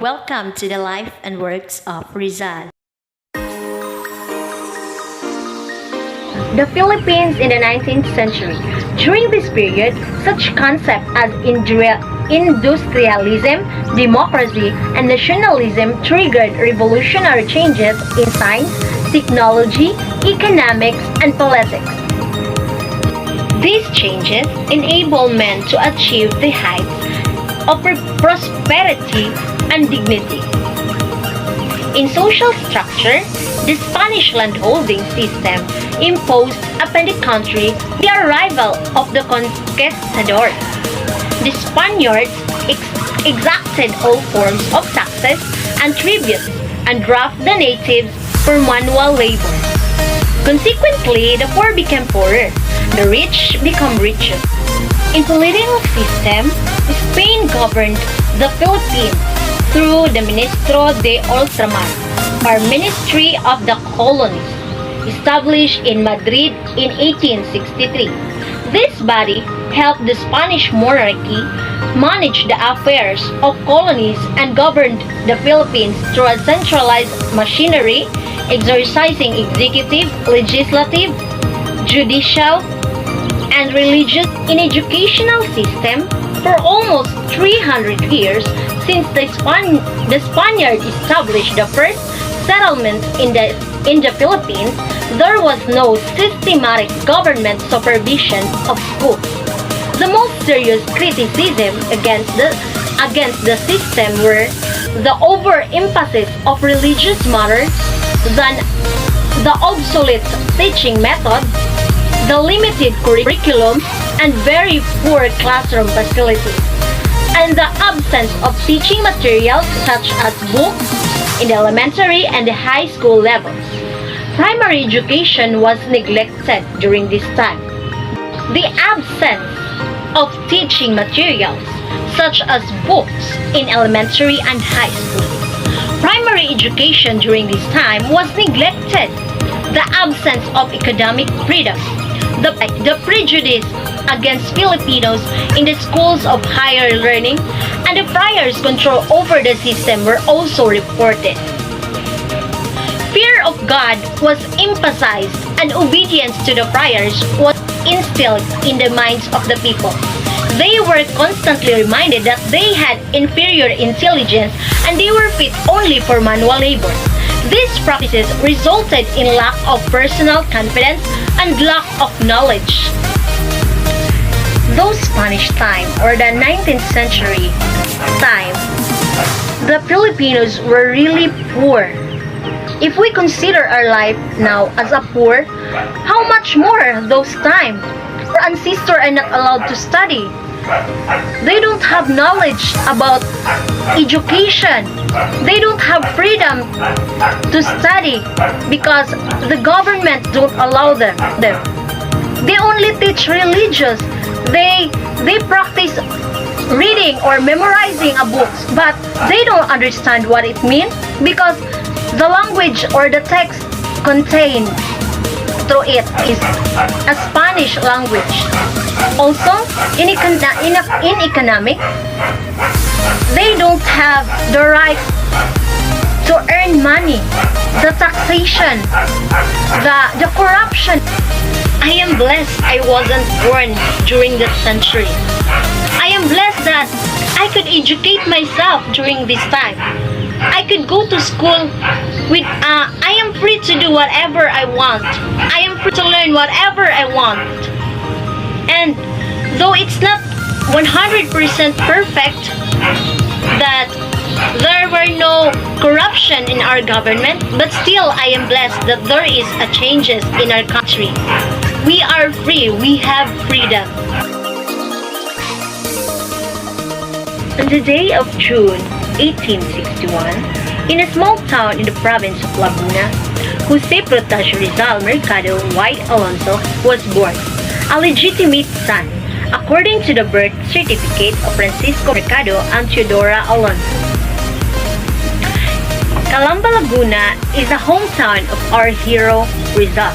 Welcome to the life and works of Rizal. The Philippines in the 19th century. During this period, such concepts as industrialism, democracy, and nationalism triggered revolutionary changes in science, technology, economics, and politics. These changes enabled men to achieve the heights of prosperity and dignity. In social structure, the Spanish landholding system imposed upon the country the arrival of the conquistadors. The Spaniards exacted all forms of taxes and tribute and drafted the natives for manual labor. Consequently, the poor became poorer, the rich became richer. In political system, Spain governed the Philippines through the Ministro de Ultramar, or Ministry of the Colonies, established in Madrid in 1863. This body helped the Spanish monarchy manage the affairs of colonies and governed the Philippines through a centralized machinery, exercising executive, legislative, judicial, and religious. In educational system, for almost 300 years since the Spaniards established the first settlements in the Philippines, there was no systematic government supervision of schools. The most serious criticism against the system were the overemphasis of religious matters than the obsolete teaching methods, the limited curriculum, and very poor classroom facilities, and the absence of teaching materials such as books in the elementary and the high school levels. Primary education was neglected during this time. The absence of teaching materials such as books in elementary and high school. Primary education during this time was neglected. The absence of economic freedom. The prejudice against Filipinos in the schools of higher learning and the friars' control over the system were also reported. Fear of God was emphasized and obedience to the friars was instilled in the minds of the people. They were constantly reminded that they had inferior intelligence and they were fit only for manual labor. These practices resulted in lack of personal confidence and lack of knowledge. Those Spanish time or the 19th century time, the Filipinos were really poor. If we consider our life now as a poor, how much more those time? Our ancestors are not allowed to study. They don't have knowledge about education. They don't have freedom to study because the government don't allow them. They only teach religious. They practice reading or memorizing a book, but they don't understand what it means because the language or the text contained through it is a Spanish language. Also, in economic, they don't have the right to earn money, the taxation, the corruption. I am blessed I wasn't born during that century. I am blessed that I could educate myself during this time. I could go to school with, I am free to do whatever I want. I am free to learn whatever I want. And though it's not 100% perfect, that there were no corruption in our government, but still I am blessed that there is a changes in our country. We are free. We have freedom. On the day of June 1861, in a small town in the province of Laguna, Jose Protasio Rizal Mercado White Alonso was born, a legitimate son, according to the birth certificate of Francisco Mercado and Teodora Alonso. Calamba, Laguna is a hometown of our hero Rizal.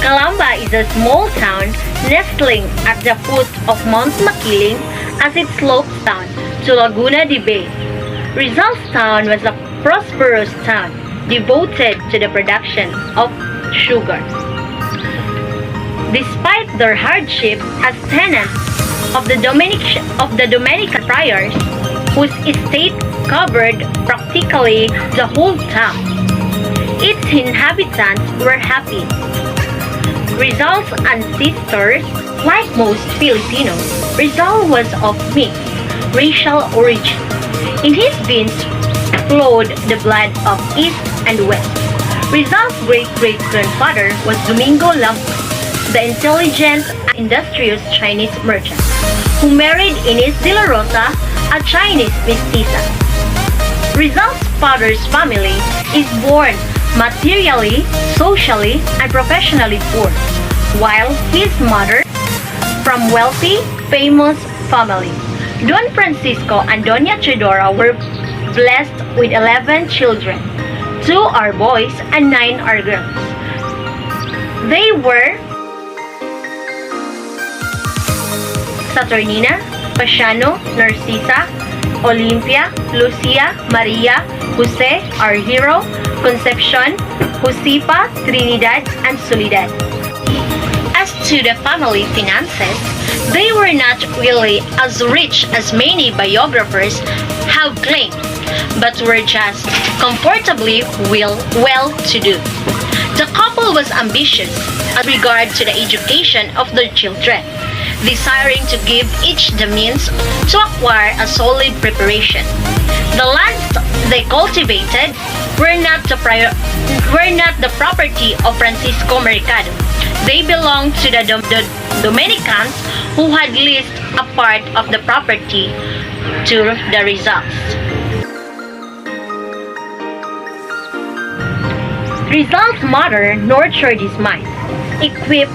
Calamba is a small town nestling at the foot of Mount Makiling as it slopes down to Laguna de Bay. Rizal's town was a prosperous town devoted to the production of sugar. Despite their hardships as tenants of the Dominican friars, whose estate covered practically the whole town, its inhabitants were happy. Rizal's ancestors, like most Filipinos, Rizal was of mixed racial origin. In his veins flowed the blood of East and West. Rizal's great-great-grandfather was Domingo Lampo, the intelligent and industrious Chinese merchant, who married Inés de la Rosa, a Chinese mestiza. Rizal's father's family is born materially, socially, and professionally poor, while his mother from wealthy, famous family. Don Francisco and Doña Chidora were blessed with 11 children. 2 are boys and 9 are girls. They were Saturnina, Pasiano, Narcisa, Olympia, Lucia, Maria, Jose, our hero, Concepcion, Josipa, Trinidad, and Soledad. As to the family finances, they were not really as rich as many biographers have claimed, but were just comfortably well-to-do. The couple was ambitious as regard to the education of their children, desiring to give each the means to acquire a solid preparation. The lands they cultivated were not the property of Francisco Mercado. They belonged to the Dominicans, who had leased a part of the property to the Rizals. Rizal's mother nurtured his mind, equipped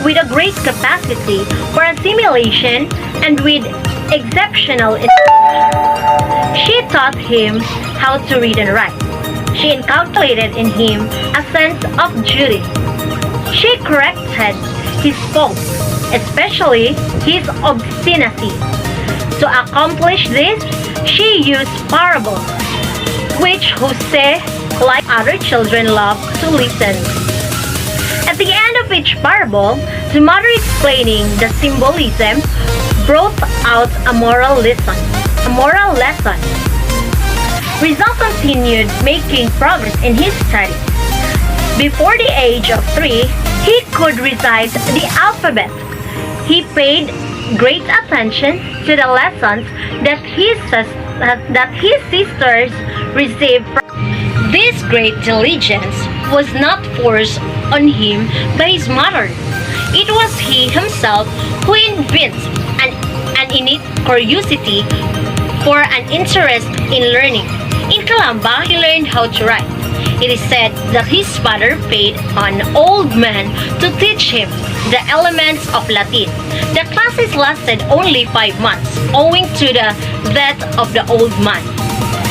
with a great capacity for assimilation and with exceptional intelligence. She taught him how to read and write. She inculcated in him a sense of duty. She corrected his faults, especially his obstinacy. To accomplish this, she used parables, which Jose, like other children, loved to listen. At the end of each parable, the mother explaining the symbolism brought out a moral lesson. Rizal continued making progress in his studies. Before the age of 3, he could recite the alphabet. He paid great attention to the lessons that his sisters received from. This great diligence was not forced on him by his mother. It was he himself who evinced an innate curiosity for an interest in learning. In Calamba, he learned how to write. It is said that his father paid an old man to teach him the elements of Latin. The classes lasted only 5 months, owing to the death of the old man.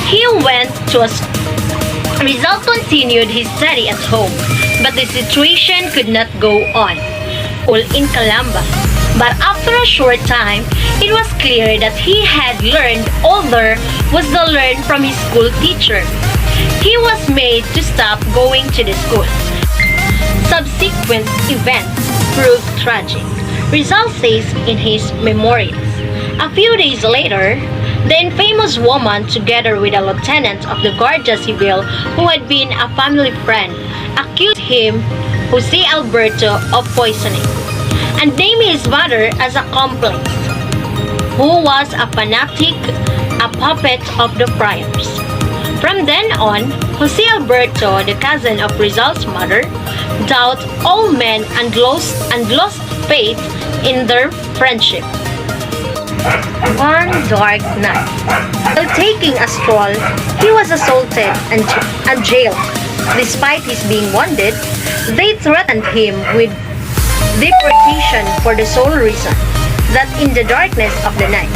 He went to a Rizal continued his study at home, but the situation could not go on in Calamba. But after a short time, it was clear that he had learned all there was to learn from his school teacher. He was made to stop going to the school. Subsequent events proved tragic. Rizal says in his memoirs. A few days later, the infamous woman, together with a lieutenant of the Guardia Civil who had been a family friend, accused him, Jose Alberto, of poisoning, and named his mother as a accomplice, who was a fanatic, a puppet of the friars. From then on, Jose Alberto, the cousin of Rizal's mother, doubted all men and lost faith in their friendship. One dark night, while taking a stroll, he was assaulted and jailed. Despite his being wounded, they threatened him with deportation for the sole reason that in the darkness of the night,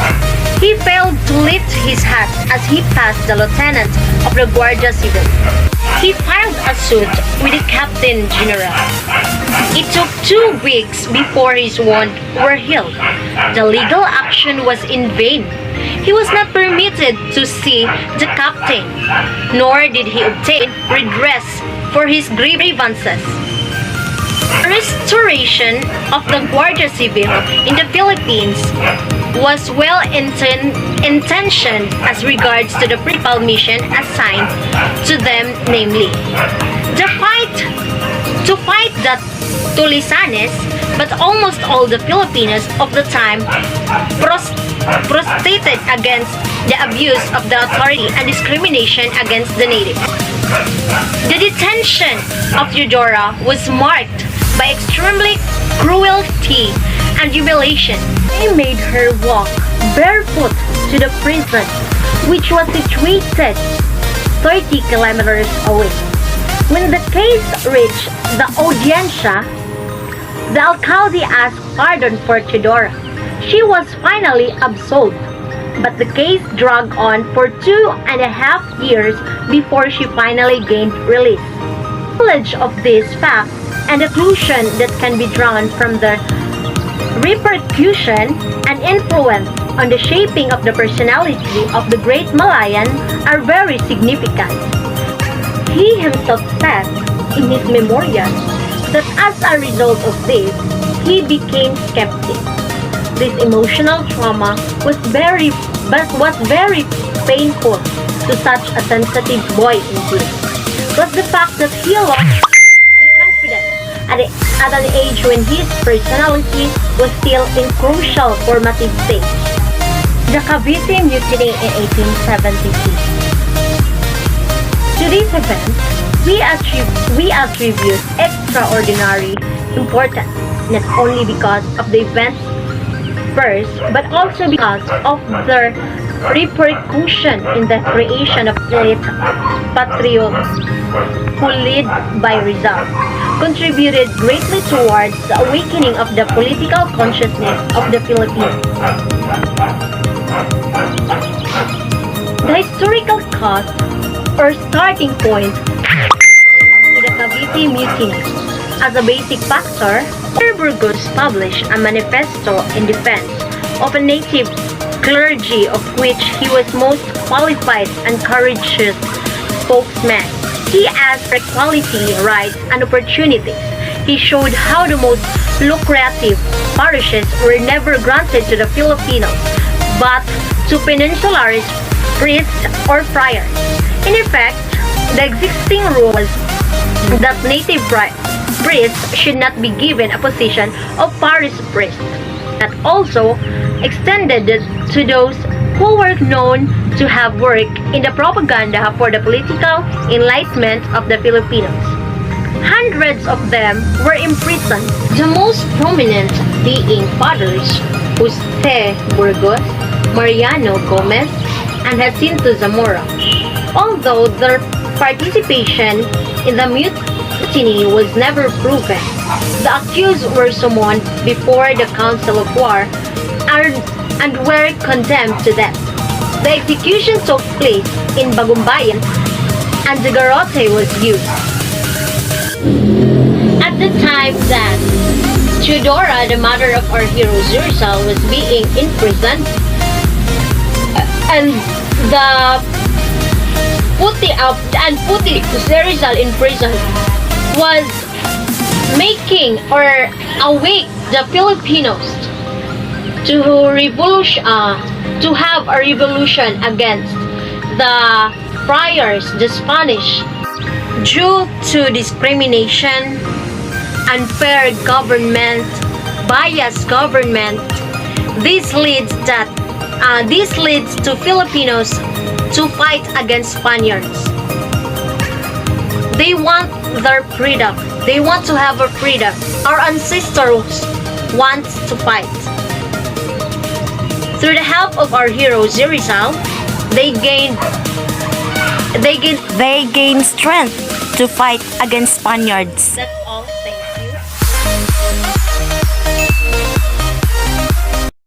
he failed to lift his hat as he passed the lieutenant of the Guardia Civil. He filed a suit with the Captain General. It took 2 weeks before his wounds were healed. The legal action was in vain He was not permitted to see the captain, nor did he obtain redress for his grievances. The restoration of the Guardia Civil in the Philippines was well intentioned as regards to the principal mission assigned to them, namely, to fight the Tulisanes, but almost all the Filipinos of the time protested against the abuse of the authority and discrimination against the natives. The detention of Eudora was marked by extremely cruelty and humiliation. They made her walk barefoot to the prison, which was situated 30 kilometers away. When the case reached the audiencia, the alcalde asked pardon for Teodora. She was finally absolved, but the case dragged on for 2.5 years before she finally gained release. Knowledge of this fact and the conclusion that can be drawn from the repercussion and influence on the shaping of the personality of the great Malayan are very significant. He himself said in his memorials that as a result of this, he became skeptic. This emotional trauma was very painful to such a sensitive boy indeed. Was the fact that he lost confidence at an age when his personality was still in crucial formative stage. The Cavite Mutiny in 1872. To this event, we attribute extraordinary importance, not only because of the event's first, but also because of the repercussion in the creation of late patriots who led by Rizal, contributed greatly towards the awakening of the political consciousness of the Philippines. The historical cause or starting point to the Cavite Mutiny. As a basic factor, Burgos published a manifesto in defense of a native clergy of which he was most qualified and courageous spokesman. He asked for equality, rights, and opportunities. He showed how the most lucrative parishes were never granted to the Filipinos, but to peninsularis, priests, or friars. In effect, the existing rule was that native priests should not be given a position of parish priest. That also extended to those who were known to have worked in the propaganda for the political enlightenment of the Filipinos. Hundreds of them were imprisoned, the most prominent being Fathers Jose Burgos, Mariano Gomez, and Jacinto Zamora. Although their participation in the mutiny was never proven, the accused were summoned before the Council of War and were condemned to death. The execution took place in Bagumbayan and the garrote was used. At the time that Teodora, the mother of our hero Rizal, was being imprisoned, and putting Rizal in prison was making or awake the Filipinos to have a revolution against the friars, the Spanish. Due to discrimination, unfair government, biased government, this leads to Filipinos to fight against Spaniards. They want their freedom. They want to have a freedom. Our ancestors want to fight. Through the help of our hero Rizal, they gained strength to fight against Spaniards. That's all. Thank you.